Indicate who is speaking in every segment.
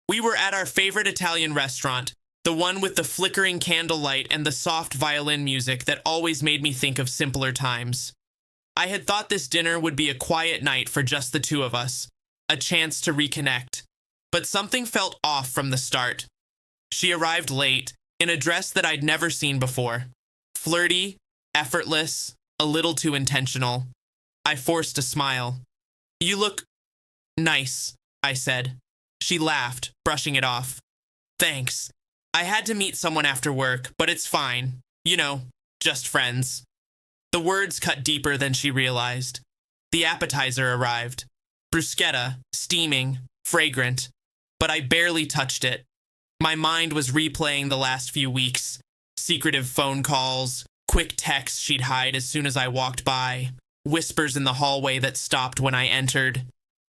Speaker 1: We were at our favorite Italian restaurant, the one with the flickering candlelight and the soft violin music that always made me think of simpler times. I had thought this dinner would be a quiet night for just the two of us, a chance to reconnect. But something felt off from the start. She arrived late, in a dress that I'd never seen before. Flirty, effortless, a little too intentional. I forced a smile. "You look nice," I said. She laughed, brushing it off. "Thanks. I had to meet someone after work, but it's fine. You know, just friends." The words cut deeper than she realized. The appetizer arrived. Bruschetta, steaming, fragrant. But I barely touched it. My mind was replaying the last few weeks. Secretive phone calls, quick texts she'd hide as soon as I walked by, whispers in the hallway that stopped when I entered.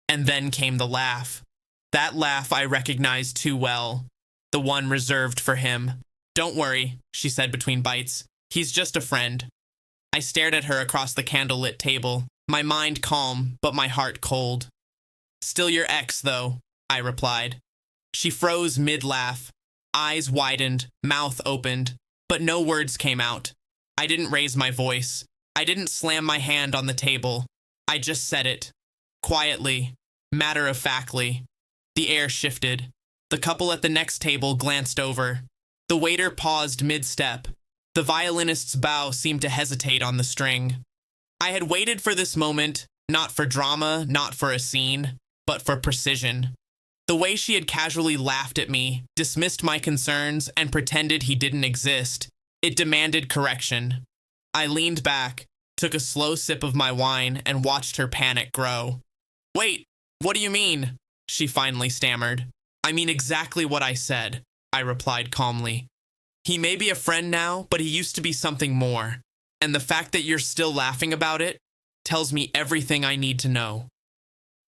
Speaker 1: And then came the laugh. That laugh I recognized too well. The one reserved for him. "Don't worry," she said between bites. "He's just a friend." I stared at her across the candlelit table, my mind calm, but my heart cold. "Still your ex, though," I replied. She froze mid-laugh. Eyes widened, mouth opened, but no words came out. I didn't raise my voice. I didn't slam my hand on the table. I just said it. Quietly, matter-of-factly. The air shifted. The couple at the next table glanced over. The waiter paused mid-step. The violinist's bow seemed to hesitate on the string. I had waited for this moment, not for drama, not for a scene, but for precision. The way she had casually laughed at me, dismissed my concerns, and pretended he didn't exist, it demanded correction. I leaned back, took a slow sip of my wine, and watched her panic grow. "Wait, what do you mean?" she finally stammered. "I mean exactly what I said," I replied calmly. "He may be a friend now, but he used to be something more. And the fact that you're still laughing about it tells me everything I need to know."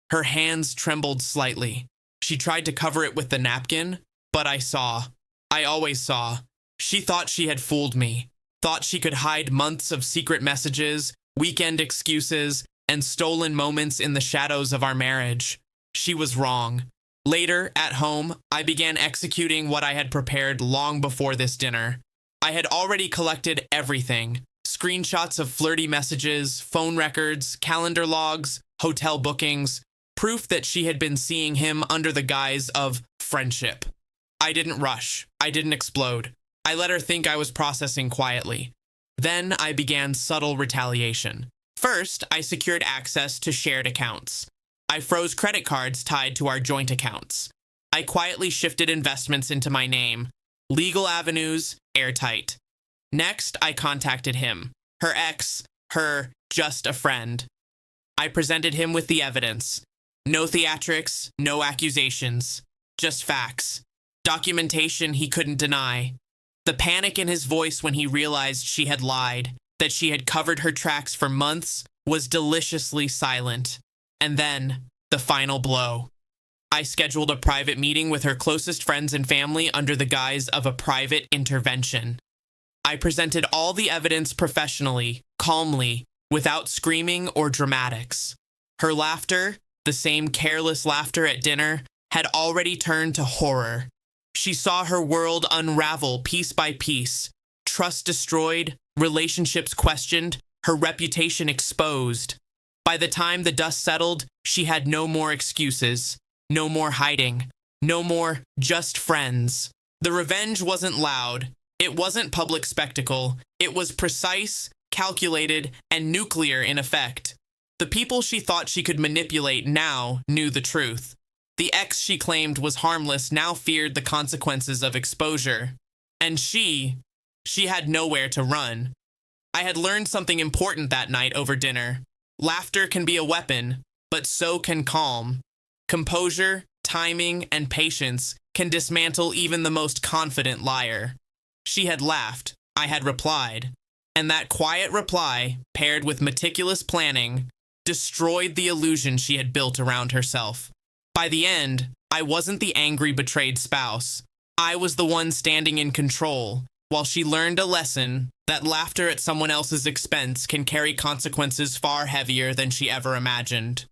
Speaker 1: Her hands trembled slightly. She tried to cover it with the napkin, but I saw. I always saw. She thought she had fooled me, thought she could hide months of secret messages, weekend excuses, and stolen moments in the shadows of our marriage. She was wrong. Later, at home, I began executing what I had prepared long before this dinner. I had already collected everything. Screenshots of flirty messages, phone records, calendar logs, hotel bookings, proof that she had been seeing him under the guise of friendship. I didn't rush. I didn't explode. I let her think I was processing quietly. Then I began subtle retaliation. First, I secured access to shared accounts. I froze credit cards tied to our joint accounts. I quietly shifted investments into my name. Legal avenues, airtight. Next, I contacted him. Her ex, her just a friend. I presented him with the evidence. No theatrics, no accusations. Just facts. Documentation he couldn't deny. The panic in his voice when he realized she had lied, that she had covered her tracks for months, was deliciously silent. And then, the final blow. I scheduled a private meeting with her closest friends and family under the guise of a private intervention. I presented all the evidence professionally, calmly, without screaming or dramatics. Her laughter, the same careless laughter at dinner, had already turned to horror. She saw her world unravel piece by piece, trust destroyed, relationships questioned, her reputation exposed. By the time the dust settled, she had no more excuses, no more hiding, no more just friends. The revenge wasn't loud. It wasn't public spectacle. It was precise, calculated, and nuclear in effect. The people she thought she could manipulate now knew the truth. The ex she claimed was harmless now feared the consequences of exposure. And she had nowhere to run. I had learned something important that night over dinner. Laughter can be a weapon, but so can calm. Composure, timing, and patience can dismantle even the most confident liar. She had laughed. I had replied. And that quiet reply, paired with meticulous planning, destroyed the illusion she had built around herself. By the end, I wasn't the angry, betrayed spouse. I was the one standing in control, while she learned a lesson that laughter at someone else's expense can carry consequences far heavier than she ever imagined.